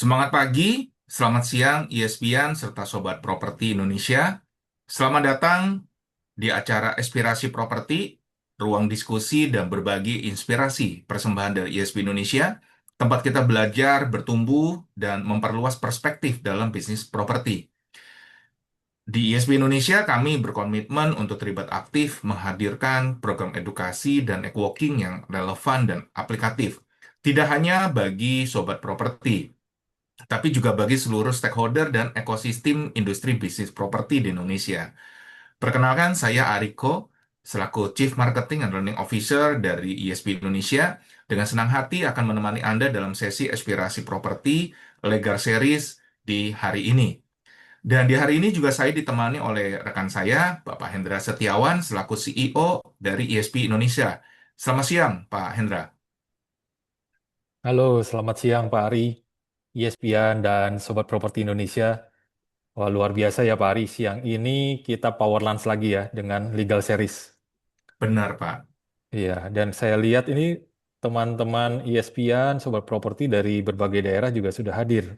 Semangat pagi, selamat siang ISPian serta Sobat Properti Indonesia. Selamat datang di acara Inspirasi Properti, ruang diskusi dan berbagi inspirasi persembahan dari ISP Indonesia, tempat kita belajar, bertumbuh, dan memperluas perspektif dalam bisnis properti. Di ISP Indonesia, kami berkomitmen untuk terlibat aktif menghadirkan program edukasi dan networking yang relevan dan aplikatif. Tidak hanya bagi sobat properti, tapi juga bagi seluruh stakeholder dan ekosistem industri bisnis properti di Indonesia. Perkenalkan, saya Ariko, selaku Chief Marketing and Learning Officer dari ISP Indonesia. Dengan senang hati akan menemani Anda dalam sesi Aspirasi Properti Legar Series di hari ini. Dan di hari ini juga saya ditemani oleh rekan saya, Bapak Hendra Setiawan, selaku CEO dari ISP Indonesia. Selamat siang, Pak Hendra. Halo, selamat siang Pak Ari, ESPN dan Sobat Properti Indonesia. Wah, luar biasa ya Pak Ari, siang ini kita power lunch lagi ya dengan Legal Series. Benar, Pak. Iya, dan saya lihat ini teman-teman ESPN, Sobat Properti dari berbagai daerah juga sudah hadir.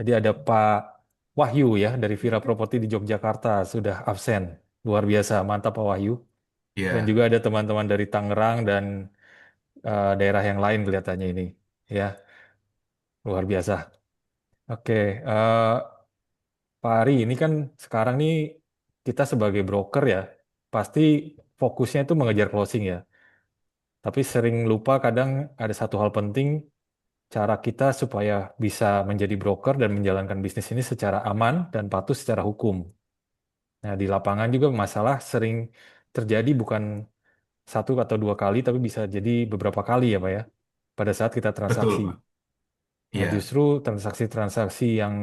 Jadi ada Pak Wahyu ya dari Vira Property di Yogyakarta sudah absen. Luar biasa, mantap Pak Wahyu. Dan Ya, juga ada teman-teman dari Tangerang dan daerah yang lain kelihatannya ini. Ya, luar biasa. Oke, Pak Ari, ini kan sekarang nih kita sebagai broker ya, pasti fokusnya itu mengejar closing ya. Tapi sering lupa kadang ada satu hal penting, cara kita supaya bisa menjadi broker dan menjalankan bisnis ini secara aman dan patuh secara hukum. Nah, di lapangan juga masalah sering terjadi bukan satu atau dua kali, tapi bisa jadi beberapa kali ya Pak ya, pada saat kita betul, transaksi. Pak. Nah, Ya. justru transaksi-transaksi yang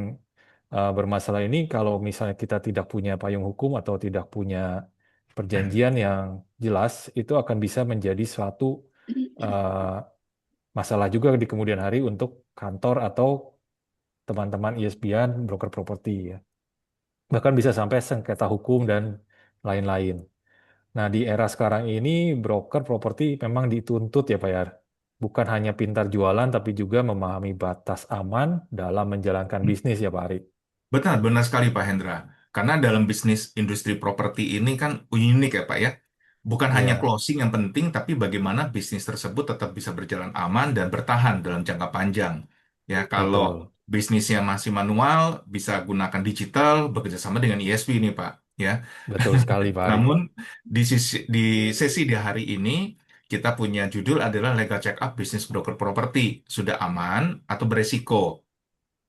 bermasalah ini kalau misalnya kita tidak punya payung hukum atau tidak punya perjanjian yang jelas, itu akan bisa menjadi suatu eh, masalah juga di kemudian hari untuk kantor atau teman-teman ISBN, broker properti ya. Bahkan bisa sampai sengketa hukum dan lain-lain. Nah, di era sekarang ini broker properti memang dituntut ya Pak Yar. Bukan hanya pintar jualan, tapi juga memahami batas aman dalam menjalankan bisnis ya Pak Ari. Benar, benar sekali Pak Hendra. Karena dalam bisnis industri properti ini kan unik ya Pak ya. Bukan hanya Iya, closing yang penting, tapi bagaimana bisnis tersebut tetap bisa berjalan aman dan bertahan dalam jangka panjang. Ya, kalau betul. bisnisnya masih manual, bisa gunakan digital, bekerja sama dengan ISP ini Pak. Ya, Betul sekali, Pak Ari. namun di sesi di hari ini kita punya judul adalah Legal Check Up Bisnis Broker Property. Sudah aman atau beresiko?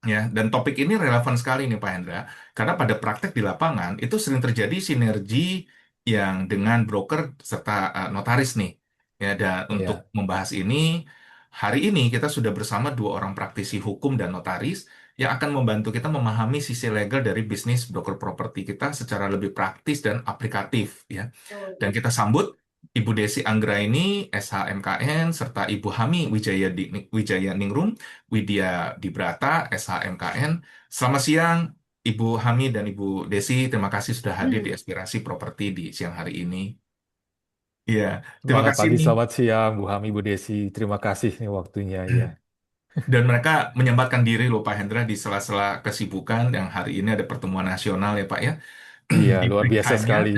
Ya, dan topik ini relevan sekali nih Pak Hendra, karena pada praktek di lapangan itu sering terjadi sinergi yang dengan broker serta notaris nih. Ya, dan untuk Iya, membahas ini, hari ini kita sudah bersama dua orang praktisi hukum dan notaris yang akan membantu kita memahami sisi legal dari bisnis broker properti kita secara lebih praktis dan aplikatif. Ya, dan kita sambut Ibu Desi Anggraini, SHMKN, serta Ibu Hami Wijaya Ningrum, Widya Dibrata, SHMKN. Selamat siang, Ibu Hami dan Ibu Desi. Terima kasih sudah hadir di Aspirasi Properti di siang hari ini. Iya, terima semangat kasih pagi, nih. selamat siang, Bu Hami, Bu Desi. Terima kasih nih waktunya, ya. Dan mereka menyempatkan diri loh Pak Hendra di sela-sela kesibukan yang hari ini ada pertemuan nasional ya Pak ya. Iya, Di luar biasa hanya sekali.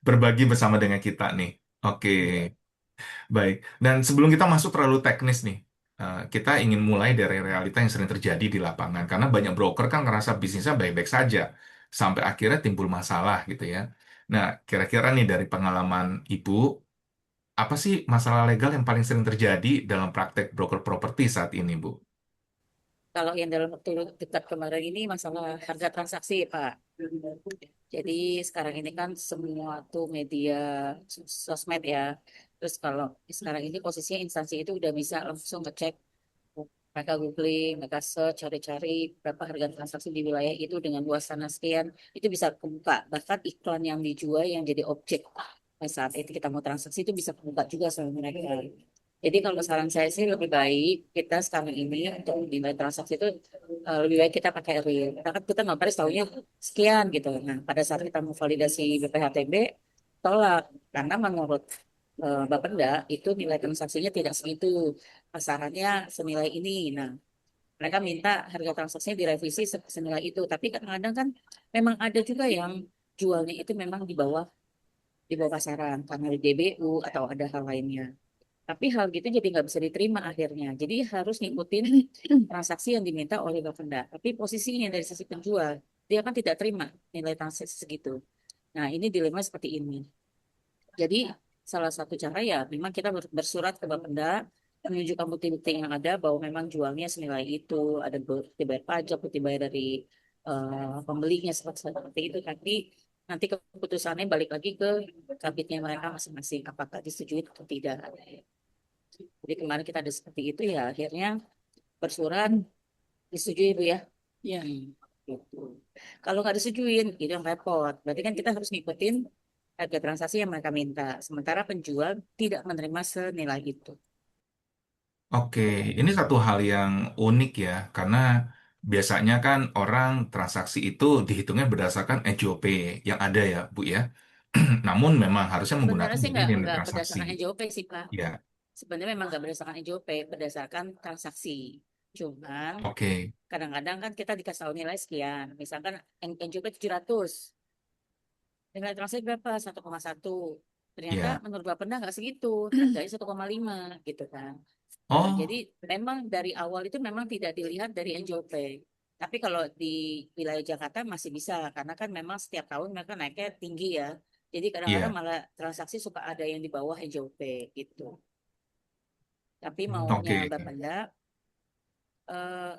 berbagi bersama dengan kita nih. Oke. Iya, Baik, dan sebelum kita masuk terlalu teknis nih, kita ingin mulai dari realita yang sering terjadi di lapangan. Karena banyak broker kan ngerasa bisnisnya baik-baik saja, sampai akhirnya timbul masalah gitu ya. Nah, kira-kira nih dari pengalaman Ibu, apa sih masalah legal yang paling sering terjadi dalam praktek broker properti saat ini, Bu? Kalau yang dalam waktu dekat kemarin ini masalah harga transaksi, Pak. Jadi sekarang ini kan semua tuh media sosmed ya. Terus kalau sekarang ini posisinya instansi itu udah bisa langsung ngecek, mereka googling, mereka search, cari-cari berapa harga transaksi di wilayah itu dengan luas tanah sekian, itu bisa kebuka. Bahkan iklan yang dijual yang jadi objek saat itu kita mau transaksi itu bisa kebuka juga sama mereka. Jadi kalau saran saya sih lebih baik kita sekarang ini untuk nilai transaksi itu lebih baik kita pakai real. Karena kan kita nggak tahunya sekian gitu. Nah, pada saat kita mau validasi BPHTB, tolak. Karena menurut Bapenda itu nilai transaksinya tidak segitu. Pasarannya senilai ini. Nah, Mereka minta harga transaksinya direvisi senilai itu. Tapi kadang-kadang kan memang ada juga yang jualnya itu memang di bawah pasaran karena ada DBU atau ada hal lainnya. Tapi hal gitu jadi nggak bisa diterima akhirnya. Jadi harus ngikutin transaksi yang diminta oleh Bapenda. Tapi posisinya dari sisi penjual, dia kan tidak terima nilai transaksi segitu. Nah, ini dilema seperti ini. Jadi salah satu cara ya memang kita bersurat ke Bapenda menunjukkan bukti-bukti yang ada bahwa memang jualnya senilai itu, ada bukti bayar pajak, bukti bayar dari pembelinya seperti itu. Tapi nanti keputusannya balik lagi ke kabitnya mereka masing-masing, apakah disetujui atau tidak. Jadi kemarin kita ada seperti itu ya akhirnya bersurat disetujui Bu ya. Ya. Gitu. Kalau nggak disetujuin itu yang repot. Berarti kan kita harus ngikutin harga transaksi yang mereka minta. Sementara penjual tidak menerima senilai itu. Oke, ini satu hal yang unik ya, karena biasanya kan orang transaksi itu dihitungnya berdasarkan NJOP yang ada ya, Bu ya. Namun memang harusnya Sebenarnya menggunakan sih ini nggak nilai nggak transaksi. berdasarkan NJOP sih Pak. Ya, Sebenarnya memang nggak berdasarkan NJOP, berdasarkan transaksi. Cuman oke, kadang-kadang kan kita dikasih tahu nilai sekian. Misalkan NJOP 700, nilai transaksi berapa? 1,1. Ternyata ya. menurut Bapenda nggak segitu, harganya 1,5 gitu kan. Nah, jadi Oh, memang dari awal itu memang tidak dilihat dari NJOP. Tapi kalau di wilayah Jakarta masih bisa, karena kan memang setiap tahun mereka naiknya tinggi ya. Jadi kadang-kadang iya. malah transaksi suka ada yang di bawah NJOP gitu. Tapi maunya Oke. Bapenda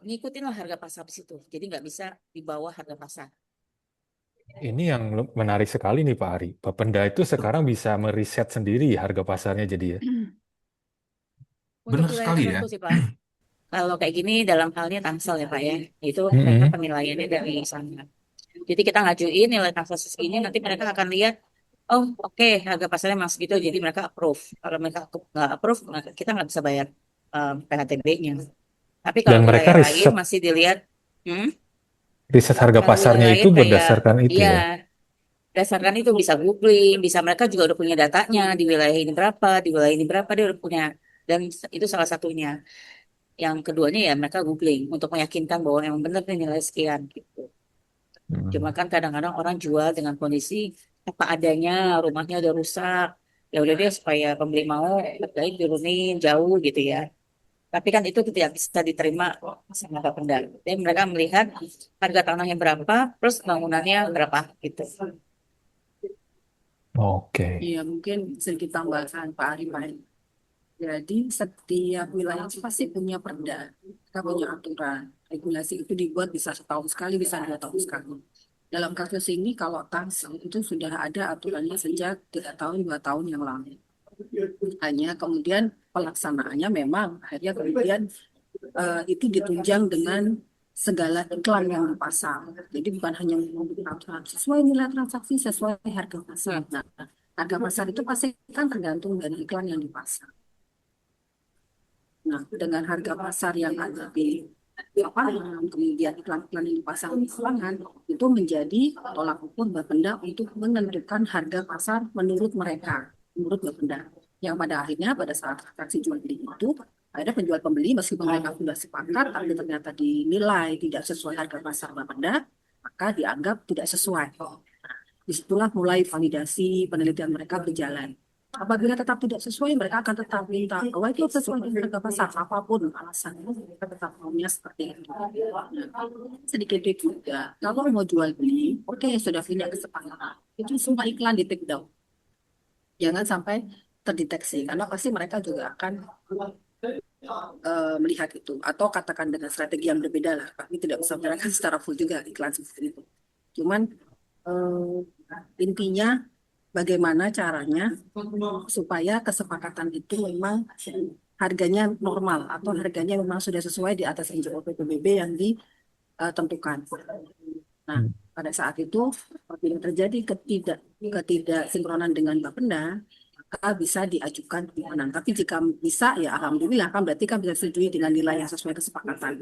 ngikutin lah harga pasar di situ. Jadi nggak bisa di bawah harga pasar. Ini yang menarik sekali nih Pak Ari. Bapenda itu sekarang bisa meriset sendiri harga pasarnya jadi ya. Untuk Benar wilayah sekali ya. tertentu sih Pak. Kalau kayak gini dalam halnya Tangsel ya Pak ya. Itu mereka Mm-mm. penilaiannya dari sana. Jadi kita ngajuin nilai transaksi segini, nanti mereka akan lihat, oh oke harga pasarnya masuk gitu, jadi mereka approve. Kalau mereka nggak approve, kita nggak bisa bayar PHTB-nya. Tapi kalau Dan mereka wilayah lain riset masih dilihat, hmm, riset harga kalau wilayah pasarnya itu lain kayak, berdasarkan itu iya, ya. berdasarkan itu bisa googling, bisa mereka juga udah punya datanya di wilayah ini berapa, di wilayah ini berapa dia udah punya. Dan itu salah satunya. Yang keduanya ya mereka googling untuk meyakinkan bahwa memang benar nih nilai sekian gitu. Cuma Hmm. kan kadang-kadang orang jual dengan kondisi apa adanya, rumahnya udah rusak. Ya udah deh supaya pembeli mau harganya turunin jauh gitu ya. Tapi kan itu tidak bisa diterima sama Bapenda. Jadi mereka melihat harga tanahnya berapa, plus bangunannya berapa gitu. Oke. Iya, mungkin sedikit tambahan Pak Arifin. Jadi setiap wilayah itu pasti punya perda, kita punya aturan. Regulasi itu dibuat bisa setahun sekali, bisa 2 tahun sekali. Dalam kasus ini kalau Tangsel itu sudah ada aturannya sejak 3 tahun, 2 tahun yang lalu. Hanya kemudian pelaksanaannya memang akhirnya kemudian itu ditunjang dengan segala iklan yang dipasang. Jadi bukan hanya membuat aturan sesuai nilai transaksi, sesuai harga pasar. Nah, harga pasar itu pasti kan tergantung dari iklan yang dipasang. Nah, dengan harga pasar yang ada di lapangan, kemudian iklan-iklan yang dipasang di lapangan, itu menjadi tolak ukur Bapenda untuk menentukan harga pasar menurut mereka, menurut Bapenda. Yang pada akhirnya pada saat transaksi jual beli itu, ada penjual pembeli meskipun mereka sudah sepakat, tapi ternyata dinilai tidak sesuai harga pasar Bapenda, maka dianggap tidak sesuai. Disitulah mulai validasi penelitian mereka berjalan. Apabila tetap tidak sesuai, mereka akan tetap minta bahwa itu sesuai dengan harga pasar, apapun alasannya, mereka tetap maunya seperti itu. Nah, sedikit juga, kalau mau jual beli, oke sudah punya kesepakatan, itu semua iklan di take down. Jangan sampai terdeteksi, karena pasti mereka juga akan melihat itu, atau katakan dengan strategi yang berbeda lah. Kami tidak bisa menyerahkan secara full juga iklan seperti itu. Cuman intinya bagaimana caranya supaya kesepakatan itu memang harganya normal atau harganya memang sudah sesuai di atas NJOP PBB yang ditentukan. Nah, Hmm. pada saat itu apabila terjadi ketidaksinkronan dengan Bapenda, maka bisa diajukan permohonan. Tapi jika bisa, ya alhamdulillah kan berarti kan bisa disetujui dengan nilai yang sesuai kesepakatan.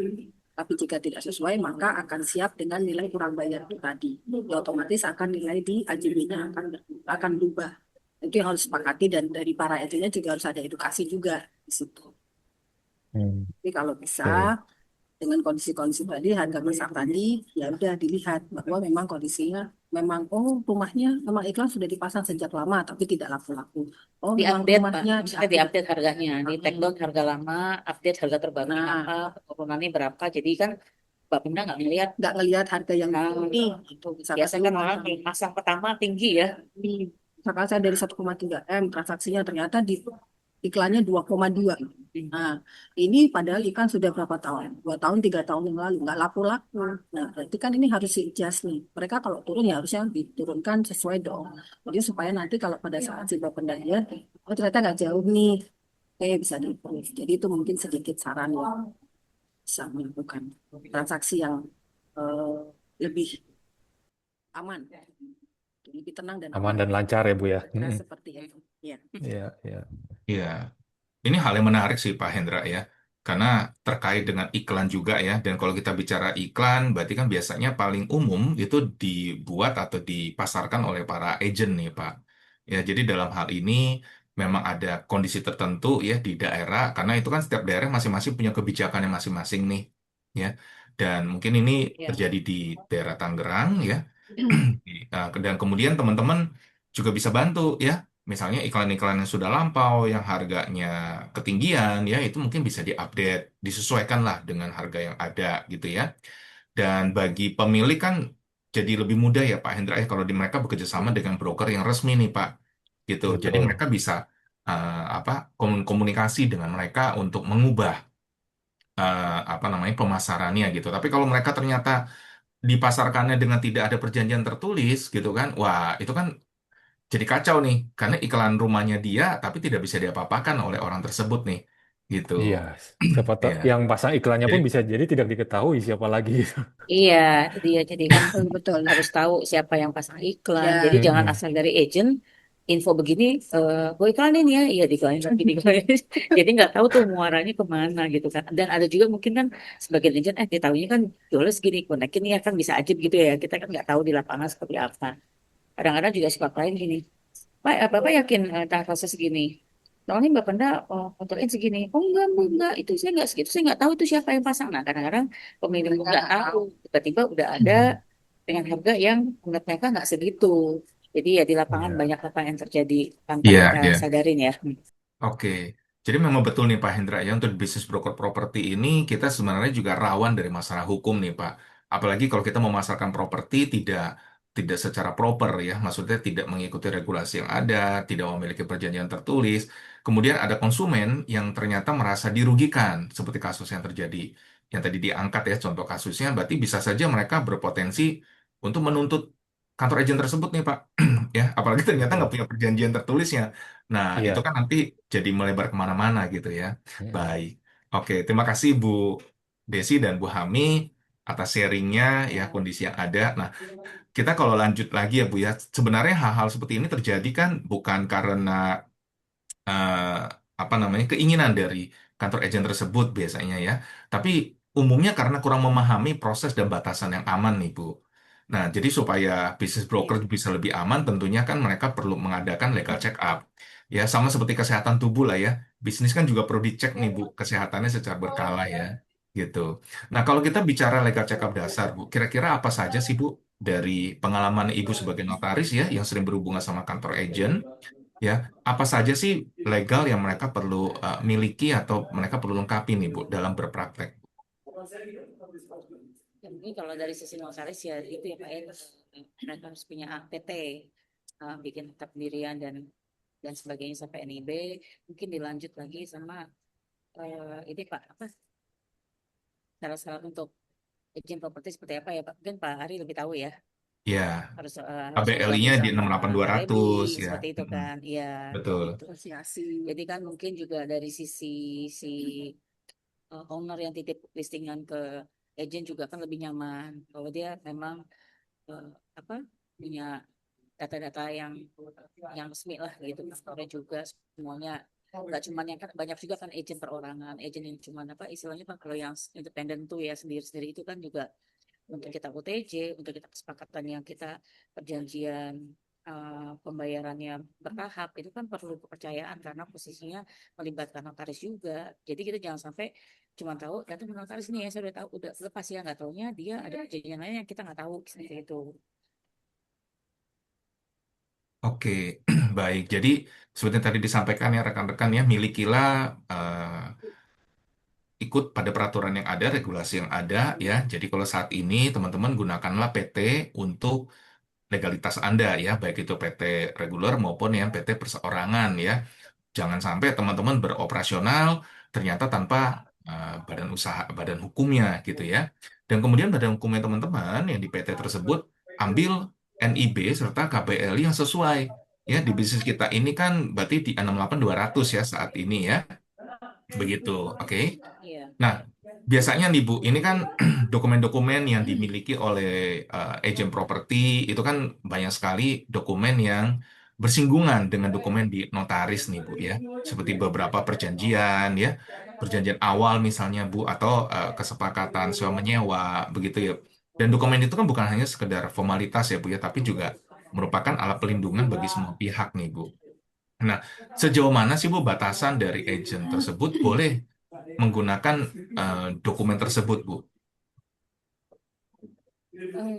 Tapi jika tidak sesuai, maka akan siap dengan nilai kurang bayar itu tadi. Ya, otomatis akan nilai di AJB-nya akan berubah. Itu yang harus sepakati dan dari para entinya juga harus ada edukasi juga di situ. Hmm. Tapi kalau bisa, Oke. dengan kondisi-kondisi tadi, harga pasar tadi, ya udah dilihat bahwa memang kondisinya memang, oh rumahnya memang iklan sudah dipasang sejak lama tapi tidak laku-laku. Oh memang Diupdate, Pak. rumahnya Maksudnya diupdate. diupdate harganya, di take down harga lama, update harga terbarunya Nah, apa, penurunannya berapa. Jadi kan Mbak Pemda nggak melihat. nggak ngelihat harga yang Nah, ini, gitu. Misalkan biasanya dulu kan orang pasang, pasang pertama tinggi ya. misalkan saya dari 1,3 M transaksinya ternyata di iklannya 2,2. Nah, ini padahal iklan sudah berapa tahun? 2 tahun, 3 tahun yang lalu nggak laku-laku. Nah, berarti kan ini harus di-adjust nih. Mereka kalau turun ya harusnya diturunkan sesuai dong. Jadi supaya nanti kalau pada saat si Bapenda lihat, oh ternyata nggak jauh nih, oke bisa di-improve. Jadi itu mungkin sedikit saran ya, bisa melakukan transaksi yang eh, lebih aman, lebih tenang dan Aman aman. dan lancar ya Bu ya. Kira seperti itu. Ya. Iya, iya. Iya, ini hal yang menarik sih Pak Hendra ya, karena terkait dengan iklan juga ya, dan kalau kita bicara iklan, berarti kan biasanya paling umum itu dibuat atau dipasarkan oleh para agent nih Pak. Ya, jadi dalam hal ini memang ada kondisi tertentu ya di daerah, karena itu kan setiap daerah masing-masing punya kebijakannya masing-masing nih, ya. Dan mungkin ini Ya. terjadi di daerah Tangerang ya. Dan kemudian teman-teman juga bisa bantu ya. Misalnya iklan-iklan yang sudah lampau, yang harganya ketinggian, ya itu mungkin bisa diupdate, disesuaikan lah dengan harga yang ada gitu ya. Dan bagi pemilik kan jadi lebih mudah ya Pak Hendra ya kalau mereka bekerja sama dengan broker yang resmi nih Pak, gitu. Jadi Betul. mereka bisa apa komunikasi dengan mereka untuk mengubah apa namanya pemasarannya gitu. Tapi kalau mereka ternyata dipasarkannya dengan tidak ada perjanjian tertulis gitu kan, wah itu kan jadi kacau nih, karena iklan rumahnya dia, tapi tidak bisa diapa-apakan oleh orang tersebut nih, gitu. Iya. Siapa tahu Ya, yang pasang iklannya jadi pun bisa jadi tidak diketahui siapa lagi. Iya, jadi kan Betul. harus tahu siapa yang pasang iklan. Jadi Ya, jangan Mm-mm. asal dari agent info begini, gue iklanin ya, iya diiklanin lagi diiklanin. Jadi nggak tahu tuh muaranya kemana gitu kan. Dan ada juga mungkin kan sebagian agent, ditahunya kan jualnya segini, konekin ya kan bisa aja gitu ya. Kita kan nggak tahu di lapangan seperti apa. Kadang-kadang juga suka klien gini, Pak, Bapak yakin transaksi segini? Soalnya Mbak Penda kontrakin segini. Oh enggak, itu saya enggak segitu. Saya enggak tahu itu siapa yang pasang. Nah, kadang-kadang pemilik enggak tahu. Tiba-tiba udah ada dengan harga yang menurut mereka enggak segitu. Jadi ya di lapangan Iya. banyak apa yang terjadi tanpa iya, kita iya. sadarin ya. Oke. Jadi memang betul nih Pak Hendra ya untuk bisnis broker properti ini kita sebenarnya juga rawan dari masalah hukum nih Pak. Apalagi kalau kita memasarkan properti tidak secara proper ya, maksudnya tidak mengikuti regulasi yang ada, tidak memiliki perjanjian tertulis. Kemudian ada konsumen yang ternyata merasa dirugikan seperti kasus yang terjadi yang tadi diangkat ya contoh kasusnya, berarti bisa saja mereka berpotensi untuk menuntut kantor agen tersebut nih Pak. Ya, apalagi ternyata nggak Betul. punya perjanjian tertulisnya. Nah, itu Iya. kan nanti jadi melebar kemana-mana gitu ya. Mm-mm. Baik. Oke, terima kasih Bu Desi dan Bu Hami atas sharingnya ya kondisi yang ada. Nah, kita kalau lanjut lagi ya Bu ya, sebenarnya hal-hal seperti ini terjadi kan bukan karena eh, apa namanya keinginan dari kantor agen tersebut biasanya ya, tapi umumnya karena kurang memahami proses dan batasan yang aman nih Bu. Nah, jadi supaya bisnis broker bisa lebih aman, tentunya kan mereka perlu mengadakan legal check up. Ya, sama seperti kesehatan tubuh lah ya. Bisnis kan juga perlu dicek nih Bu, kesehatannya secara berkala ya. Gitu. Nah, kalau kita bicara legal check up dasar Bu, kira-kira apa saja sih Bu dari pengalaman Ibu sebagai notaris ya yang sering berhubungan sama kantor agen? Ya, apa saja sih legal yang mereka perlu miliki atau mereka perlu lengkapi nih Bu dalam berpraktek? Ya, mungkin kalau dari sisi notaris ya itu ya Pak, mereka harus punya APT, bikin akta pendirian dan sebagainya sampai NIB. Mungkin dilanjut lagi sama ini Pak, apa syarat-syarat untuk izin properti seperti apa ya Pak? Mungkin Pak Ari lebih tahu ya. Ya, Harus bergabung ABLI-nya di sama REBI 68800 ya. seperti itu Mm-mm, kan. Iya, betul. gitu. asosiasi. Jadi kan mungkin juga dari sisi si owner yang titip listingan ke agent juga kan lebih nyaman bahwa dia memang eh, apa punya data-data yang resmi lah gitu. Kantornya juga semuanya nggak cuman yang kan banyak juga kan agent perorangan, agent yang cuman apa istilahnya Pak, kalau yang independen tuh ya sendiri-sendiri itu kan juga untuk kita OTJ, untuk kita kesepakatan yang kita perjanjian pembayarannya bertahap, itu kan perlu kepercayaan karena posisinya melibatkan notaris juga. Jadi kita jangan sampai cuma tahu data notaris nih ya, saya udah tahu, udah lepas ya, nggak taunya dia ada perjanjian lain yang kita nggak tahu seperti itu. Oke, baik. Jadi seperti yang tadi disampaikan ya rekan-rekan ya, milikilah ikut pada peraturan yang ada, regulasi yang ada ya. Jadi kalau saat ini teman-teman gunakanlah PT untuk legalitas Anda ya, baik itu PT reguler maupun yang PT perseorangan ya. Jangan sampai teman-teman beroperasional ternyata tanpa badan usaha, badan hukumnya gitu ya. Dan kemudian badan hukumnya teman-teman yang di PT tersebut ambil NIB serta KPLI yang sesuai. Ya, di bisnis kita ini kan berarti di 68200 ya saat ini ya. Begitu, oke. Iya. Nah, biasanya nih Bu, ini kan dokumen-dokumen yang dimiliki oleh agen properti itu kan banyak sekali dokumen yang bersinggungan dengan dokumen di notaris nih Bu ya. Seperti beberapa perjanjian ya, perjanjian awal misalnya Bu atau kesepakatan sewa menyewa begitu ya. Dan dokumen itu kan bukan hanya sekedar formalitas ya Bu ya, tapi juga merupakan alat pelindungan bagi semua pihak nih Bu. Nah, sejauh mana sih Bu batasan dari agen tersebut boleh menggunakan dokumen tersebut, Bu?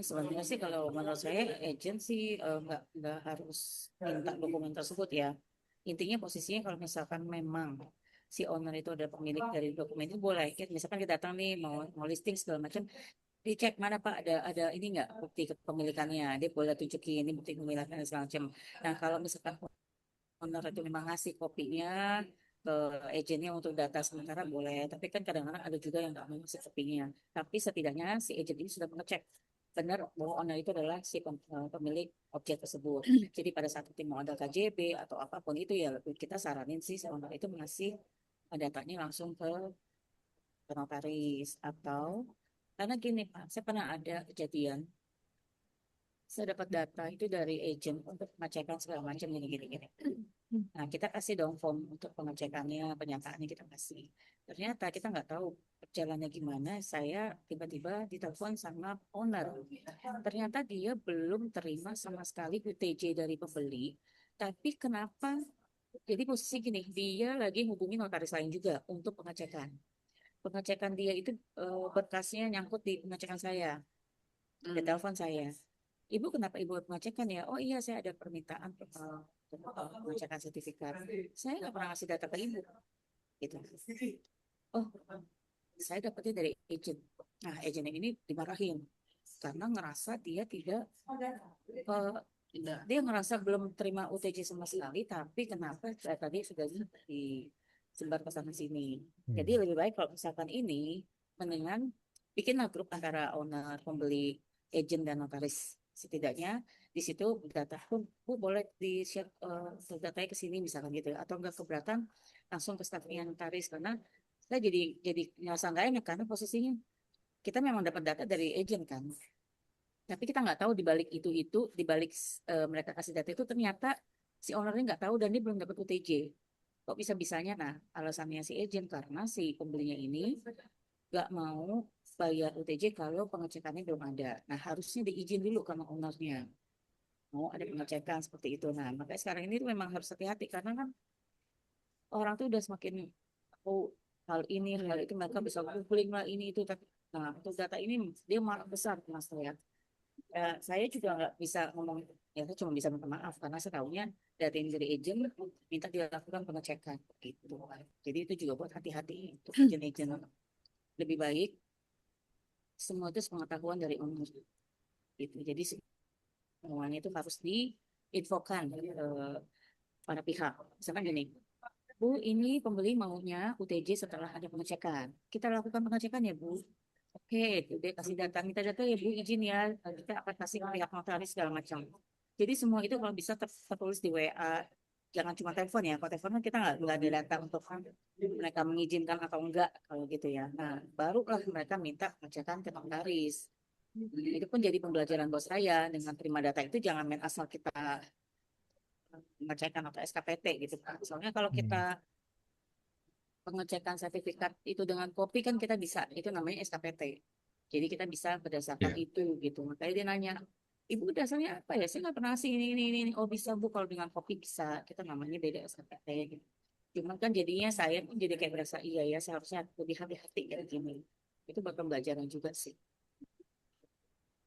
Sebenarnya sih kalau menurut saya agent sih nggak harus minta dokumen tersebut ya. Intinya posisinya kalau misalkan memang si owner itu ada pemilik dari dokumen itu boleh. Misalkan kita datang nih mau mau listing segala macam, dicek mana Pak ada ini nggak bukti kepemilikannya. Dia boleh tunjukin ini bukti kepemilikannya segala macam. Nah kalau misalkan owner itu memang ngasih kopinya ke agennya untuk data sementara boleh. Tapi kan kadang-kadang ada juga yang nggak mau ngasih kopinya. Tapi setidaknya si agent ini sudah mengecek benar bahwa owner itu adalah si pemilik objek tersebut. Jadi pada saat nanti mau ada KJB atau apapun itu ya lebih kita saranin sih si owner itu mengasih datanya langsung ke notaris atau karena gini Pak, saya pernah ada kejadian saya dapat data itu dari agent untuk pengecekan segala macam gini. Nah, kita kasih dong form untuk pengecekannya, penyataannya kita kasih. Ternyata kita nggak tahu jalannya gimana. Saya tiba-tiba ditelepon sama owner. Ternyata dia belum terima sama sekali UTJ dari pembeli. Tapi kenapa? Jadi posisi gini, dia lagi hubungi notaris lain juga untuk pengecekan. Pengecekan dia itu berkasnya nyangkut di pengecekan saya, di telepon saya. Ibu kenapa ibu pengecekan ya? Oh iya saya ada permintaan pengecekan sertifikat. Saya nggak pernah ngasih data ke ibu. Gitu. Oh saya dapetnya dari agent. Nah agent ini dimarahin karena ngerasa dia tidak dia ngerasa belum terima UTJ sama sekali, tapi kenapa data dia sudah disebar ke sana sini. Jadi lebih baik kalau misalkan ini mendingan bikinlah grup antara owner, pembeli, agent dan notaris. Setidaknya di situ data pun bu boleh di share datanya ke sini misalkan gitu ya. Atau enggak keberatan langsung ke stafnya notaris karena saya jadi ngerasa nggak enak karena posisinya kita memang dapat data dari agent kan. Tapi kita nggak tahu di balik di balik mereka kasih data itu ternyata si ownernya nggak tahu dan dia belum dapat UTJ. Kok bisa-bisanya? Nah, alasannya si agent karena si pembelinya ini nggak mau bayar UTJ kalau pengecekannya belum ada. Nah, harusnya diizin dulu sama ownernya. Mau ada pengecekan seperti itu. Nah, makanya sekarang ini tuh memang harus hati-hati karena kan orang tuh udah semakin tahu hal itu mereka bisa googling lah ini itu. Tapi, nah, untuk data ini dia marah besar mas saya. Saya juga nggak bisa ngomong, ya saya cuma bisa minta maaf karena saya tahunya data ini dari agent minta dilakukan pengecekan gitu. Jadi itu juga buat hati-hati untuk agent-agent lebih baik semua itu pengetahuan dari owner gitu. Jadi semuanya itu harus diinfokan pada pihak. Misalkan gini, Bu, ini pembeli maunya UTJ setelah ada pengecekan. Kita lakukan pengecekan ya, Bu. Oke, udah kasih data, minta data ya Bu, izin ya. Kita akan kasih ke pihak notaris segala macam. Jadi semua itu kalau bisa tertulis di WA, jangan cuma telepon ya. Kalau telepon kan kita nggak ada data untuk mereka mengizinkan atau enggak kalau gitu ya. Nah, barulah mereka minta pengecekan ke notaris. Itu pun jadi pembelajaran buat saya dengan terima data itu jangan main asal kita pengecekan atau SKPT gitu Pak. Soalnya kalau kita pengecekan sertifikat itu dengan kopi kan kita bisa itu namanya SKPT. Jadi kita bisa berdasarkan Ya. itu gitu. Makanya dia nanya, Ibu dasarnya apa ya? Saya nggak pernah sih ini. Oh bisa Bu, kalau dengan kopi bisa. Kita namanya beda SKPT gitu. Cuman kan jadinya saya pun jadi kayak berasa iya ya seharusnya lebih hati-hati kayak gini. Itu bakal pembelajaran juga sih.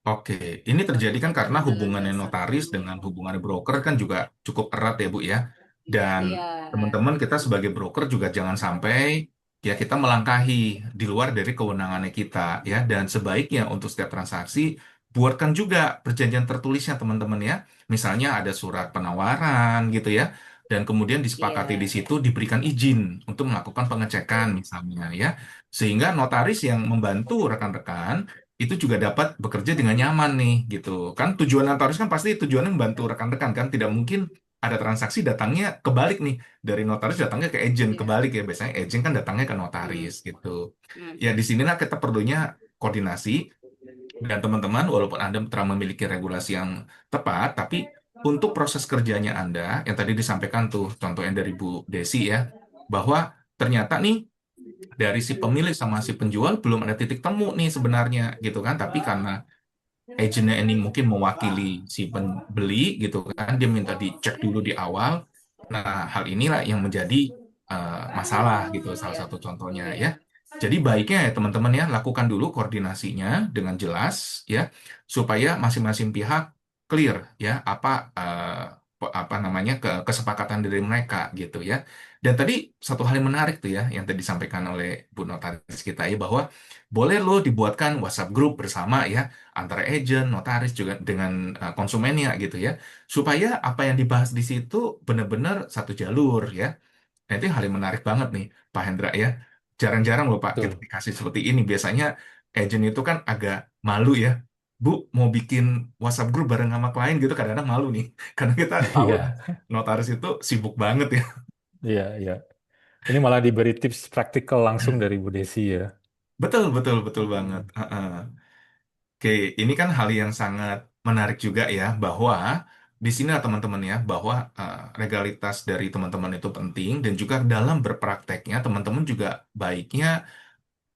Oke, ini terjadi kan karena hubungannya notaris dengan hubungannya broker kan juga cukup erat ya Bu ya. Dan Iya, teman-teman kita sebagai broker juga jangan sampai ya kita melangkahi di luar dari kewenangannya kita ya. Dan sebaiknya untuk setiap transaksi buatkan juga perjanjian tertulisnya teman-teman ya. Misalnya ada surat penawaran gitu ya. Dan kemudian disepakati di iya, situ diberikan izin untuk melakukan pengecekan misalnya ya. Sehingga notaris yang membantu rekan-rekan itu juga dapat bekerja dengan nyaman nih gitu kan tujuan notaris kan pasti tujuannya membantu rekan-rekan kan tidak mungkin ada transaksi datangnya kebalik nih dari notaris datangnya ke agent iya. kebalik ya biasanya agent kan datangnya ke Hmm, notaris gitu hmm, ya di sinilah kita perlunya koordinasi dan teman-teman walaupun Anda telah memiliki regulasi yang tepat tapi untuk proses kerjanya Anda yang tadi disampaikan tuh contohnya dari Bu Desi ya bahwa ternyata nih dari si pemilik sama si penjual belum ada titik temu nih sebenarnya gitu kan tapi karena agentnya ini mungkin mewakili si pembeli gitu kan dia minta dicek dulu di awal nah hal inilah yang menjadi masalah gitu salah iya, satu contohnya iya. ya jadi baiknya ya teman-teman ya lakukan dulu koordinasinya dengan jelas ya supaya masing-masing pihak clear ya apa namanya kesepakatan dari mereka gitu ya dan tadi satu hal yang menarik tuh ya yang tadi disampaikan oleh Bu Notaris kita ya bahwa boleh loh dibuatkan WhatsApp group bersama ya antara agent, notaris juga dengan konsumennya gitu ya. Supaya apa yang dibahas di situ benar-benar satu jalur ya. Nah, itu hal yang menarik banget nih, Pak Hendra ya. Jarang-jarang loh Pak kita Betul. dikasih seperti ini. Biasanya agent itu kan agak malu ya. Bu, mau bikin WhatsApp group bareng sama klien gitu kadang-kadang malu nih. Karena kita tahu Iya, notaris itu sibuk banget ya. iya, iya. Ini malah diberi tips praktikal langsung dari Bu Desi ya. Betul, betul, betul banget. Mm-mm. Heeh. Oke, ini kan hal yang sangat menarik juga ya, bahwa di sini lah teman-teman ya, bahwa legalitas dari teman-teman itu penting dan juga dalam berprakteknya teman-teman juga baiknya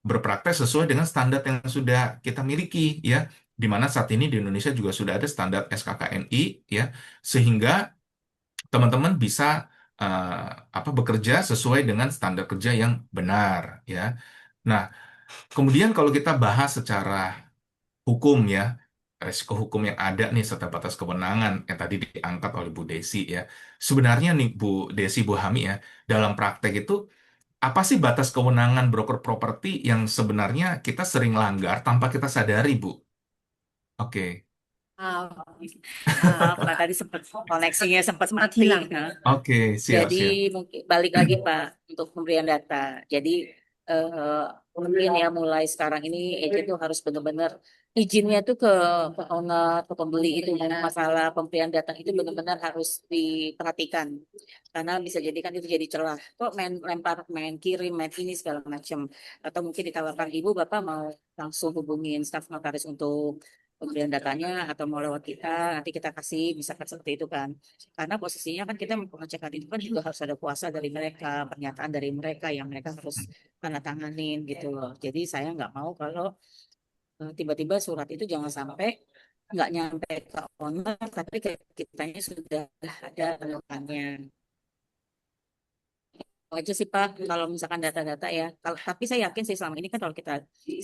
berpraktek sesuai dengan standar yang sudah kita miliki ya, di mana saat ini di Indonesia juga sudah ada standar SKKNI ya, sehingga teman-teman bisa bekerja sesuai dengan standar kerja yang benar ya. Nah, kemudian kalau kita bahas secara hukum ya, resiko hukum yang ada nih serta batas kewenangan yang tadi diangkat oleh Bu Desi ya. Sebenarnya nih Bu Desi, Bu Hami ya, dalam praktek itu apa sih batas kewenangan broker properti yang sebenarnya kita sering langgar tanpa kita sadari, Bu? Oke. Maaf, maaf, Pak, tadi sempat koneksinya sempat mati. hilang. Nah, Oke, siap, jadi siap. mungkin balik lagi Pak untuk pemberian data. Jadi eh, mungkin ya mulai sekarang ini agent tuh harus benar-benar izinnya tuh ke owner, ke pembeli itu masalah pemberian data itu benar-benar harus diperhatikan karena bisa jadi kan itu jadi celah. Kok main lempar, main kirim, main ini segala macam. Atau mungkin ditawarkan ibu bapak mau langsung hubungin staf notaris untuk pemberian datanya atau mau lewat kita nanti kita kasih misalkan seperti itu kan karena posisinya kan kita pengecekan itu kan juga harus ada kuasa dari mereka, pernyataan dari mereka yang mereka harus tanda tanganin gitu loh. Jadi saya nggak mau kalau tiba-tiba surat itu jangan sampai nggak nyampe ke owner, tapi ke kitanya sudah ada penukannya. Itu aja sih Pak, kalau misalkan data-data ya. Kalau, tapi saya yakin sih selama ini kan kalau kita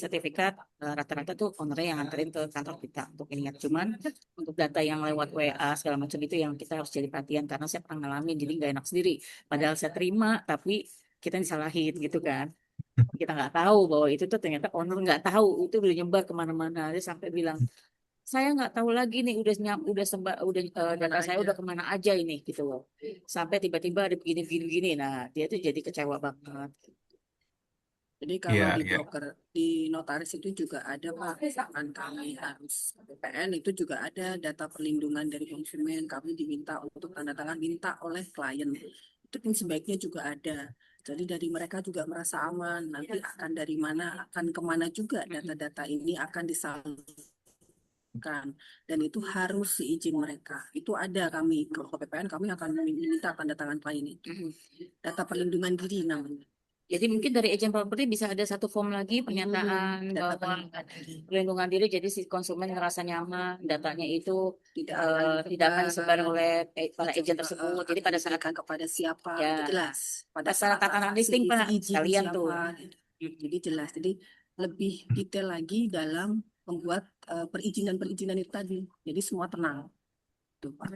sertifikat rata-rata tuh ownernya yang nganterin ke kantor kita untuk ininya. Cuman untuk data yang lewat WA segala macam itu yang kita harus jadi perhatian karena saya pernah ngalamin jadi nggak enak sendiri. Padahal saya terima tapi kita disalahin gitu kan. Kita nggak tahu bahwa itu tuh ternyata owner nggak tahu itu udah nyebar kemana-mana. Dia sampai bilang saya nggak tahu lagi nih udah sembah udah data saya udah kemana aja ini gitu loh sampai tiba-tiba ada begini-begini nah dia tuh jadi kecewa banget. Jadi kalau Iya, di iya. broker, di notaris itu juga ada Pak, misalkan kami harus BPN itu juga ada data perlindungan dari konsumen, kami diminta untuk tanda tangan minta oleh klien. Itu pun sebaiknya juga ada. Jadi dari mereka juga merasa aman, nanti akan dari mana, akan kemana juga Mm-mm. data-data ini akan disalurkan. Dan itu harus seizin mereka. Itu ada kami, kalau ke BPN kami akan meminta tanda tangan klien itu. Mm-mm. Data perlindungan diri namanya. Jadi mungkin dari agent properti bisa ada satu form lagi pernyataan Data bahwa perlindungan lagi. perlindungan diri, jadi si konsumen ngerasa nyaman, datanya itu Tidak akan tidak akan disebar oleh para agent tersebut. Jadi pada saat diberikan kepada siapa, ya itu jelas. Pada masalah saat tatanan listing Pak, izin sekalian tuh. siapa, gitu. Jadi jelas. Jadi lebih detail lagi dalam membuat perizinan-perizinan itu tadi. Jadi semua tenang. Tuh, Pak.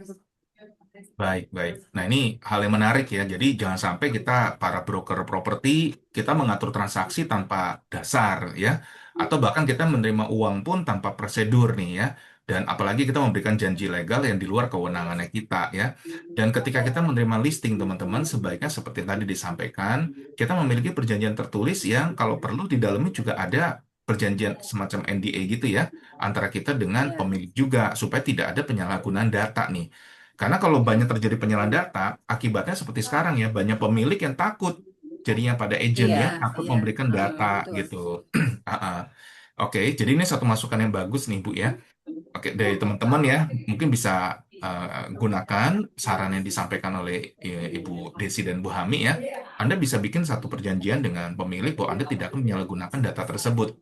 Baik, baik. Nah, ini hal yang menarik ya. Jadi jangan sampai kita para broker properti kita mengatur transaksi tanpa dasar ya, atau bahkan kita menerima uang pun tanpa prosedur nih ya. Dan apalagi kita memberikan janji legal yang di luar kewenangannya kita ya. Dan ketika kita menerima listing teman-teman, sebaiknya seperti yang tadi disampaikan, kita memiliki perjanjian tertulis yang kalau perlu di dalamnya juga ada perjanjian semacam NDA gitu ya, antara kita dengan Ya, pemilik juga supaya tidak ada penyalahgunaan data nih. Karena kalau banyak terjadi penyalahan data, akibatnya seperti sekarang ya, banyak pemilik yang takut jadinya pada agent iya, ya, takut iya, memberikan data Betul. gitu. Ah, ah. Oke, jadi ini satu masukan yang bagus nih Bu ya. Oke, dari teman-teman ya, mungkin bisa gunakan saran yang disampaikan oleh Ibu Desi dan Bu Hami ya. Anda bisa bikin satu perjanjian dengan pemilik bahwa Anda tidak akan menyalahgunakan data tersebut.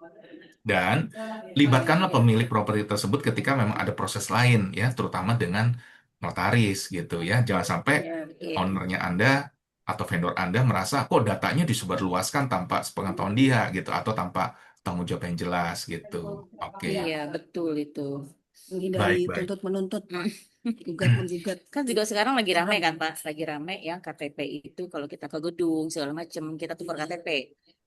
Dan libatkanlah pemilik properti tersebut ketika memang ada proses lain ya, terutama dengan notaris gitu ya. Jangan sampai Ya, iya, ownernya Anda atau vendor Anda merasa kok datanya disebarluaskan tanpa sepengetahuan dia gitu atau tanpa tanggung jawab yang jelas gitu. Oke, iya, betul itu. menghindari baik baik. tuntut menuntut, Hmm. gugat menggugat. Kan juga sekarang lagi ramai Serem. kan Pak, lagi ramai yang KTP itu kalau kita ke gedung segala macam kita tukar KTP.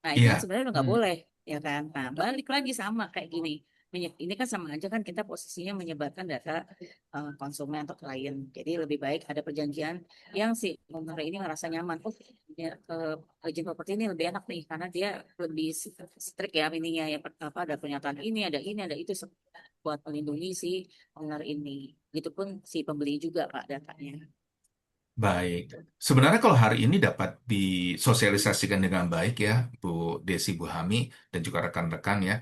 Nah itu kan Iya, sebenarnya udah nggak Hmm. boleh ya kan. Nah balik lagi sama kayak gini. Ini kan sama aja kan kita posisinya menyebarkan data konsumen atau klien. Jadi lebih baik ada perjanjian yang si owner ini ngerasa nyaman. Oh, ya, agent properti ini lebih enak nih karena dia lebih strict ya ininya ya apa ada pernyataan ini ada itu buat melindungi si owner ini. Itu pun si pembeli juga Pak datanya. baik. Sebenarnya kalau hari ini dapat disosialisasikan dengan baik ya, Bu Desi, Bu Hami, dan juga rekan-rekan ya.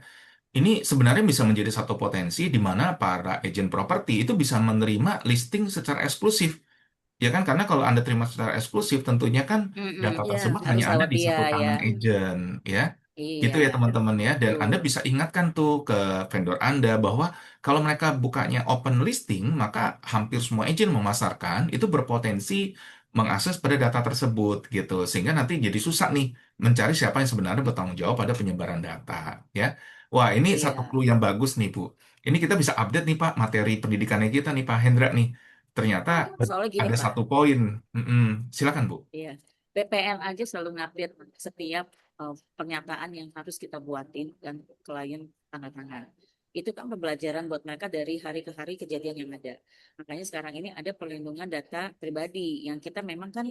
Ini sebenarnya bisa menjadi satu potensi di mana para agen properti itu bisa menerima listing secara eksklusif. Ya kan, karena kalau Anda terima secara eksklusif, tentunya kan data Ya, tersebut hanya harus ada lewat di dia satu ya. tangan agen, ya. Gitu Iya, ya teman-teman ya. Dan Anda betul. bisa ingatkan tuh ke vendor Anda bahwa kalau mereka bukanya open listing, maka hampir semua agen memasarkan itu berpotensi mengakses pada data tersebut gitu. Sehingga nanti jadi susah nih mencari siapa yang sebenarnya bertanggung jawab pada penyebaran data, ya. Wah, ini satu Iya. clue yang bagus nih, Bu. Ini kita bisa update nih, Pak, materi pendidikannya kita nih, Pak Hendra nih. Ternyata Soalnya gini ada Pak, satu poin. Mm-mm. Silakan, Bu. iya. BPN aja selalu ngupdate setiap pernyataan yang harus kita buatin dan klien tanda tangan. Itu kan pembelajaran buat mereka dari hari ke hari kejadian yang ada. Makanya sekarang ini ada perlindungan data pribadi yang kita memang kan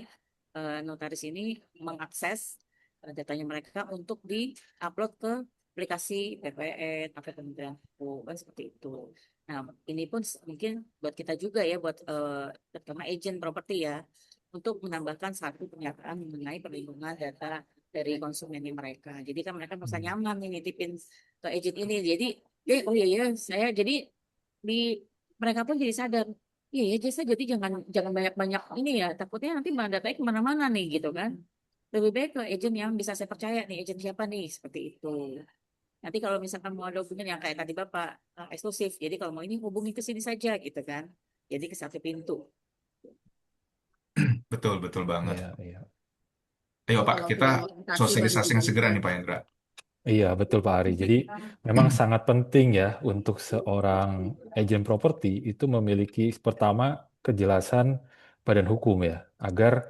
notaris ini mengakses datanya mereka untuk di-upload ke aplikasi BPN atau Kementerian Hukum kan seperti itu. Nah, ini pun mungkin buat kita juga ya, buat terutama agent properti ya, untuk menambahkan satu pernyataan mengenai perlindungan data dari konsumennya mereka. Jadi kan mereka merasa Hmm. nyaman nih nitipin ke agent ini. Jadi, oh iya ya, saya jadi di mereka pun jadi sadar. Iya ya, jasa jadi jangan jangan banyak-banyak ini ya. Takutnya nanti datanya kemana-mana nih gitu kan. Lebih baik ke agent yang bisa saya percaya nih, agent siapa nih seperti itu. Nanti kalau misalkan mau ada hubungan yang kayak tadi Bapak eksklusif. Jadi kalau mau ini hubungi ke sini saja gitu kan. Jadi ke satu pintu. Betul, betul banget. Iya, iya. Ayo, Pak, Kalau kita terima kasih sosialisasikan segera nih, banyak. Pak Hendra. Iya, betul Pak Ari. Jadi memang sangat penting ya untuk seorang agen properti itu memiliki pertama kejelasan badan hukum ya, agar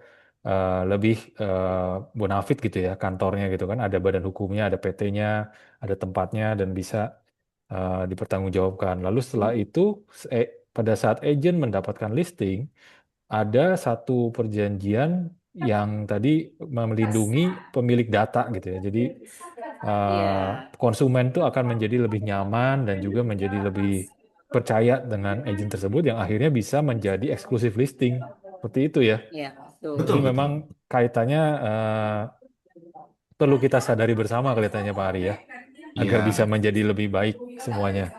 lebih bonafit gitu ya kantornya gitu kan, ada badan hukumnya, ada PT-nya, ada tempatnya dan bisa dipertanggungjawabkan. Lalu setelah itu pada saat agen mendapatkan listing, ada satu perjanjian yang tadi melindungi pemilik data gitu ya. Jadi eh, Iya, konsumen tuh akan menjadi lebih nyaman dan juga menjadi lebih percaya dengan agent tersebut yang akhirnya bisa menjadi eksklusif listing. Seperti itu ya. iya, Jadi Betul, betul. memang betul. kaitannya perlu kita sadari bersama kelihatannya Pak Ari ya, agar bisa Iya, menjadi lebih baik semuanya.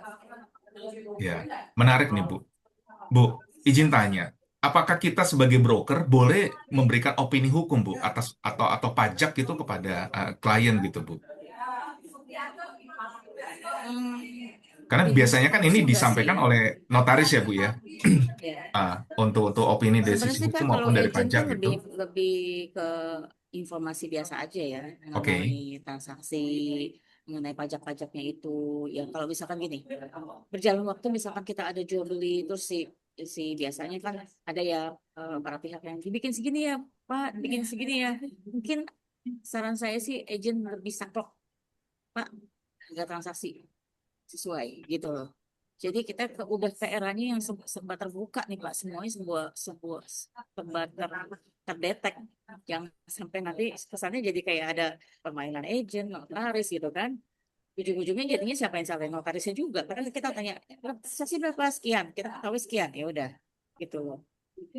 iya. Menarik nih, Bu. Bu, izin tanya. apakah kita sebagai broker boleh memberikan opini hukum, Bu, atas atau pajak gitu kepada klien gitu, Bu? Hmm, Karena opini biasanya kan hukum ini sih enggak sih. disampaikan oleh notaris ya, Bu ya. Ya. Untuk opini dari Sebenarnya sisi sih Pak, hukum kalau maupun dari agent pajak kan gitu. lebih lebih ke informasi biasa aja ya, mengenai Oke. transaksi, mengenai pajak-pajaknya itu. Ya kalau misalkan gini, berjalan waktu misalkan kita ada jual beli terus si si biasanya kan ada ya para pihak yang dibikin segini ya Pak, bikin segini ya. Mungkin saran saya sih agent lebih saklek Pak, harga transaksi sesuai gitu loh. Jadi kita udah ke eranya yang serba terbuka nih Pak, semuanya sebuah sebuah serba terdetek. Jangan sampai nanti kesannya jadi kayak ada permainan agent, notaris gitu kan. Ujung-ujungnya jadinya siapa yang salah, notarisnya juga. Karena kita tanya, transaksi berapa sekian, kita tahu sekian, ya udah gitu loh.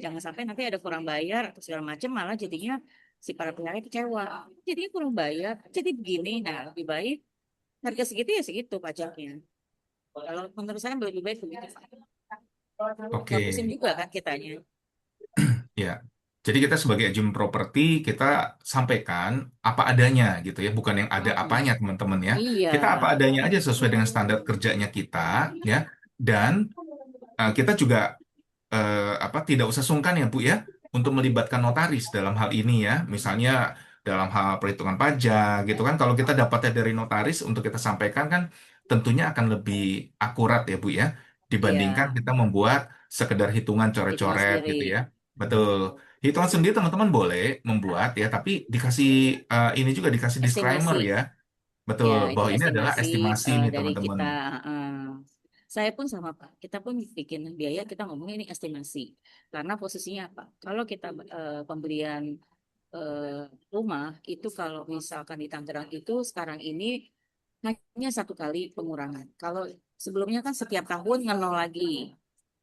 Jangan sampai nanti ada kurang bayar atau segala macam, malah jadinya si para pihaknya kecewa. Jadinya kurang bayar, jadi begini. Nah, lebih baik harga segitu ya segitu pajaknya. Kalau menurut saya lebih baik begitu, Pak. Nggak Oke. pusing juga kan kitanya. Ya, jadi kita sebagai agen properti kita sampaikan apa adanya gitu ya, bukan yang ada apanya Mm-mm. teman-teman ya. Iya, Kita apa adanya aja sesuai dengan standar kerjanya kita ya, dan kita juga tidak usah sungkan ya Bu ya untuk melibatkan notaris dalam hal ini ya. Misalnya dalam hal perhitungan pajak gitu kan. Kalau kita dapatnya dari notaris untuk kita sampaikan kan tentunya akan lebih akurat ya Bu ya dibandingkan iya, kita membuat sekedar hitungan hitungan coret-coret sendiri. gitu ya. Betul. Hitungan sendiri teman-teman boleh membuat ya, tapi dikasih ini juga dikasih disclaimer Estimasi. ya. Betul, Ya, itu bahwa ini adalah estimasi estimasi nih dari teman-teman. kita. eh. Saya pun sama Pak. Kita pun bikin biaya, kita ngomongnya ini estimasi. Karena posisinya apa? Kalau kita pembelian eh, rumah itu kalau misalkan di Tangerang itu sekarang ini hanya satu kali pengurangan. Kalau sebelumnya kan setiap tahun nol lagi.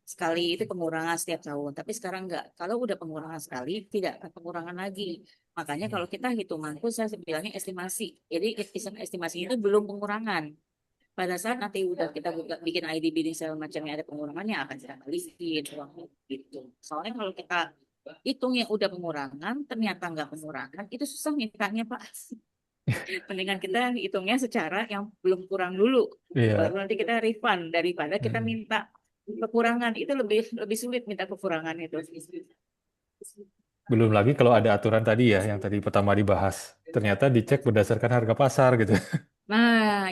Sekali itu pengurangan setiap tahun. Tapi sekarang enggak. Kalau udah pengurangan sekali, tidak akan pengurangan lagi. Makanya kalau kita hitunganku, saya bilangnya estimasi. Jadi estimasi itu belum pengurangan. Pada saat nanti udah kita bikin ID bidding segala macamnya ada pengurangannya akan kita balikin uangnya gitu. Soalnya kalau kita hitung yang udah pengurangan, ternyata nggak pengurangan, itu susah mintanya Pak. Mendingan kita hitungnya secara yang belum kurang dulu, baru Iya. nanti kita refund daripada kita Mm. minta kekurangan. Itu lebih lebih sulit minta kekurangan itu. Belum lagi kalau ada aturan tadi ya, yang tadi pertama dibahas. Ternyata dicek berdasarkan harga pasar gitu. Nah,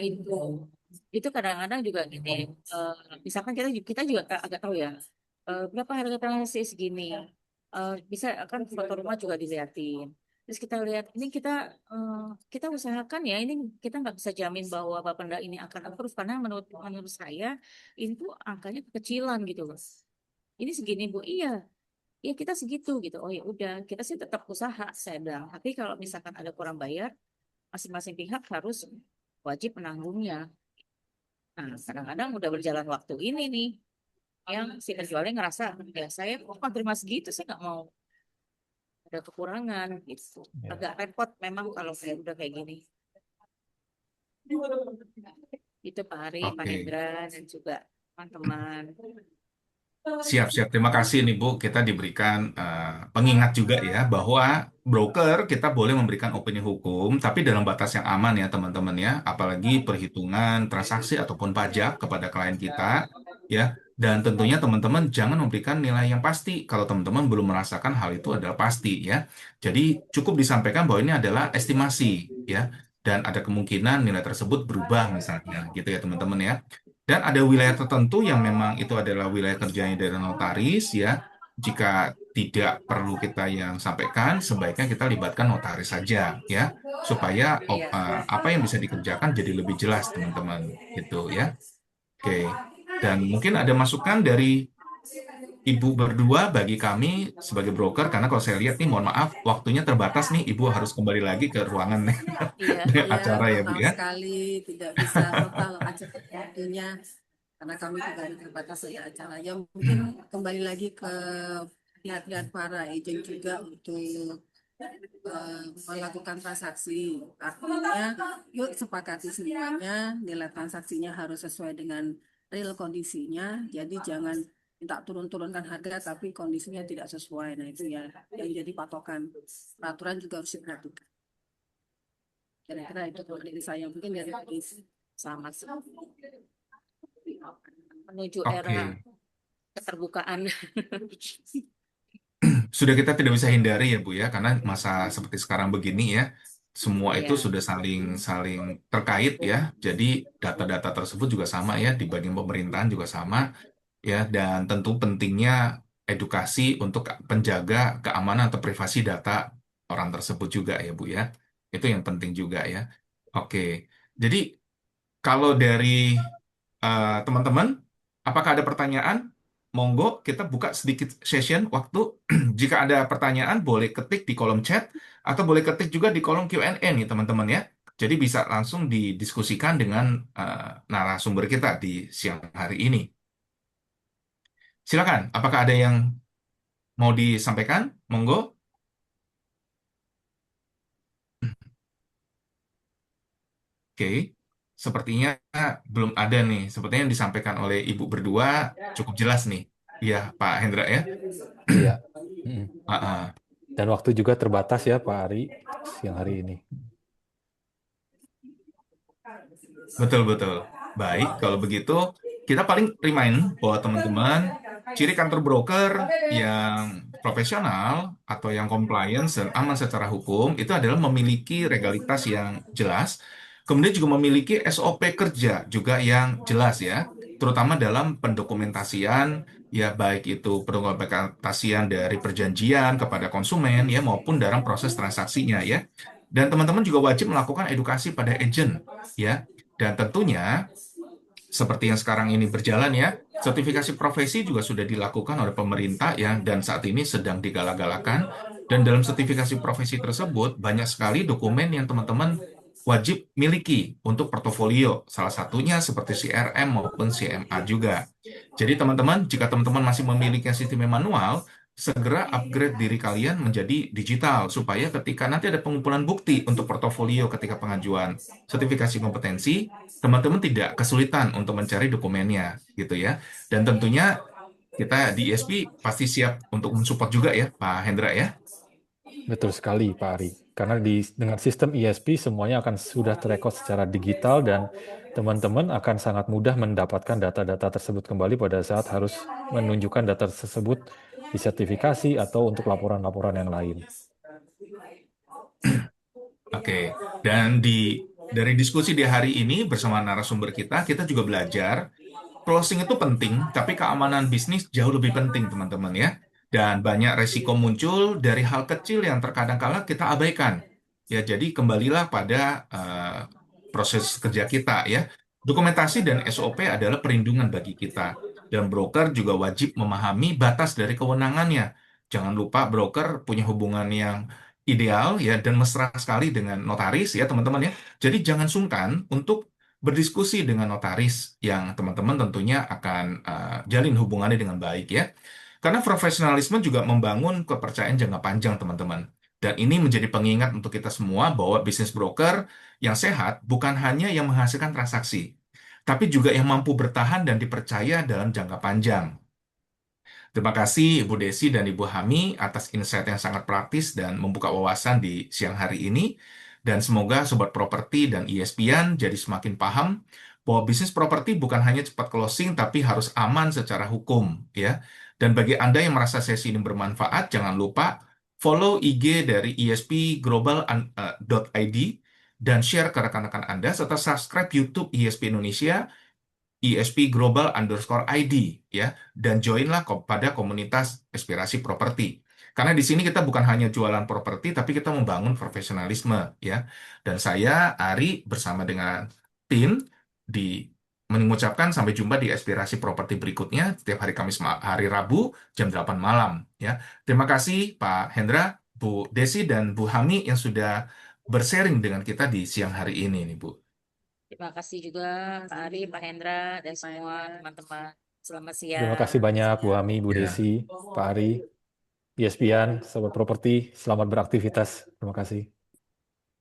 itu kadang-kadang juga gini. eh, Misalkan kita kita juga agak tahu ya. Berapa harga transaksi segini? Bisa kan foto rumah juga dilihatin. Terus kita lihat ini eh, kita usahakan ya ini kita nggak bisa jamin bahwa Bapenda ini akan approve karena menurut menurut saya ini tuh angkanya kekecilan gitu loh. Ini segini Bu, iya, ya kita segitu gitu. Oh ya udah, kita sih tetap usaha saya bilang. Tapi kalau misalkan ada kurang bayar, masing-masing pihak harus wajib menanggungnya. Nah, kadang-kadang udah berjalan waktu ini nih, yang si penjualnya ngerasa, ya saya kok terima segitu, saya nggak mau ada kekurangan gitu. Ya. Agak repot memang kalau saya udah kayak gini. Itu Pak Ari, Pak Oke. Hendra, dan juga teman-teman. Siap-siap. Terima kasih nih Bu. Kita diberikan pengingat juga ya bahwa broker kita boleh memberikan opini hukum, tapi dalam batas yang aman ya teman-teman ya. Apalagi perhitungan transaksi ataupun pajak kepada klien kita ya. Dan tentunya teman-teman jangan memberikan nilai yang pasti kalau teman-teman belum merasakan hal itu adalah pasti ya. Jadi cukup disampaikan bahwa ini adalah estimasi ya. Dan ada kemungkinan nilai tersebut berubah misalnya gitu ya teman-teman ya. Dan ada wilayah tertentu yang memang itu adalah wilayah kerjanya dari notaris ya. Jika tidak perlu kita yang sampaikan, sebaiknya kita libatkan notaris saja ya, supaya Iya. apa yang bisa dikerjakan jadi lebih jelas teman-teman gitu ya. Oke. Dan mungkin ada masukan dari Ibu berdua bagi kami sebagai broker, karena kalau saya lihat nih, mohon maaf, waktunya terbatas nih, Ibu harus kembali lagi ke ruangan Iya. dengan Ya, acara ya Bu maaf ya. sekali tidak bisa total acara waktunya karena kami juga ada terbatas ya acaranya. Mungkin kembali lagi ke lihat-lihat para agent juga untuk melakukan transaksi. Artinya, yuk sepakati semuanya nilai transaksinya harus sesuai dengan real kondisinya. Jadi jangan minta turunkan harga tapi kondisinya tidak sesuai. Nah itu ya yang jadi patokan. Peraturan juga harus diperhatikan. Kira-kira itu kalau dari saya mungkin dari Sama sih. Menuju era Oke. keterbukaan. Sudah kita tidak bisa hindari ya Bu ya, karena masa seperti sekarang begini ya, semua itu Iya, sudah saling saling terkait ya. Jadi data-data tersebut juga sama ya, di bagian pemerintahan juga sama ya, dan tentu pentingnya edukasi untuk penjaga keamanan atau privasi data orang tersebut juga ya Bu ya. Itu yang penting juga ya. Oke. Jadi kalau dari teman-teman, apakah ada pertanyaan? Monggo, kita buka sedikit session waktu. Jika ada pertanyaan, boleh ketik di kolom chat atau boleh ketik juga di kolom Q&A nih, teman-teman ya. Jadi bisa langsung didiskusikan dengan narasumber kita di siang hari ini. Silakan, apakah ada yang mau disampaikan? Monggo. Oke, sepertinya belum ada nih. Sepertinya yang disampaikan oleh Ibu berdua cukup jelas nih. Iya, Pak Hendra ya. Iya. Mm. Ah, ah. Dan waktu juga terbatas ya Pak Ari siang hari ini. Betul-betul. Baik, kalau begitu kita paling remind bahwa teman-teman, ciri kantor broker yang profesional atau yang compliance dan aman secara hukum itu adalah memiliki legalitas yang jelas, kemudian juga memiliki SOP kerja juga yang jelas ya, terutama dalam pendokumentasian ya baik itu pendokumentasian dari perjanjian kepada konsumen ya maupun dalam proses transaksinya ya. Dan teman-teman juga wajib melakukan edukasi pada agent ya. Dan tentunya, seperti yang sekarang ini berjalan ya, sertifikasi profesi juga sudah dilakukan oleh pemerintah ya, dan saat ini sedang digalak-galakan. Dan dalam sertifikasi profesi tersebut, banyak sekali dokumen yang teman-teman wajib miliki untuk portofolio. Salah satunya seperti CRM maupun CMA juga. Jadi teman-teman, jika teman-teman masih memiliki sistem manual, segera upgrade diri kalian menjadi digital supaya ketika nanti ada pengumpulan bukti untuk portofolio ketika pengajuan sertifikasi kompetensi, teman-teman tidak kesulitan untuk mencari dokumennya gitu ya. Dan tentunya kita di ISP pasti siap untuk mensupport juga ya Pak Hendra ya. Betul sekali Pak Ari. Karena dengan sistem ISP semuanya akan sudah terekod secara digital dan teman-teman akan sangat mudah mendapatkan data-data tersebut kembali pada saat harus menunjukkan data tersebut di sertifikasi atau untuk laporan-laporan yang lain. Oke, dan dari diskusi di hari ini bersama narasumber kita juga belajar closing itu penting, tapi keamanan bisnis jauh lebih penting, teman-teman ya. Dan banyak resiko muncul dari hal kecil yang terkadang kala kita abaikan. Ya, jadi kembalilah pada proses kerja kita ya. Dokumentasi dan SOP adalah perlindungan bagi kita. Dan broker juga wajib memahami batas dari kewenangannya. Jangan lupa broker punya hubungan yang ideal ya dan mesra sekali dengan notaris ya teman-teman ya. Jadi jangan sungkan untuk berdiskusi dengan notaris yang teman-teman tentunya akan jalin hubungannya dengan baik ya. Karena profesionalisme juga membangun kepercayaan jangka panjang teman-teman. Dan ini menjadi pengingat untuk kita semua bahwa bisnis broker yang sehat bukan hanya yang menghasilkan transaksi, tapi juga yang mampu bertahan dan dipercaya dalam jangka panjang. Terima kasih Ibu Desi dan Ibu Hami atas insight yang sangat praktis dan membuka wawasan di siang hari ini. Dan semoga Sobat Properti dan ISPian jadi semakin paham bahwa bisnis properti bukan hanya cepat closing, tapi harus aman secara hukum. Ya. Dan bagi Anda yang merasa sesi ini bermanfaat, jangan lupa follow IG dari ispglobal.id dan share ke rekan-rekan Anda, serta subscribe YouTube ISP Indonesia ISP Global_ID ya, dan joinlah pada komunitas Aspirasi Properti. Karena di sini kita bukan hanya jualan properti, tapi kita membangun profesionalisme ya. Dan saya Ari bersama dengan tim mengucapkan sampai jumpa di Aspirasi Properti berikutnya setiap hari Kamis hari Rabu jam 8 malam ya. Terima kasih Pak Hendra, Bu Desi dan Bu Hami yang sudah bersharing dengan kita di siang hari ini nih Bu. Terima kasih juga Pak Ari, Pak Hendra, dan semua teman-teman. Selamat siang. Terima kasih banyak Bu Hami, Bu Ya. Desi, Pak Ari, ISPian, Sobat Properti. Selamat beraktivitas. Terima kasih.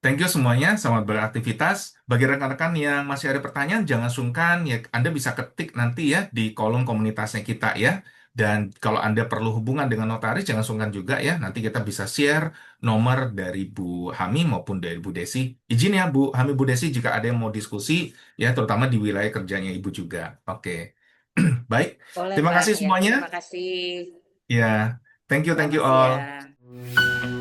Thank you semuanya, selamat beraktivitas. Bagi rekan-rekan yang masih ada pertanyaan, jangan sungkan, ya Anda bisa ketik nanti ya di kolom komunitasnya kita ya. Dan kalau Anda perlu hubungan dengan notaris, jangan sungkan juga ya. Nanti kita bisa share nomor dari Bu Hami maupun dari Bu Desi. Izin ya Bu Hami, Bu Desi, jika ada yang mau diskusi, ya terutama di wilayah kerjanya Ibu juga. Oke, baik. Boleh Terima Pak, kasih ya semuanya. terima kasih. Ya, thank you Selamat all. siang.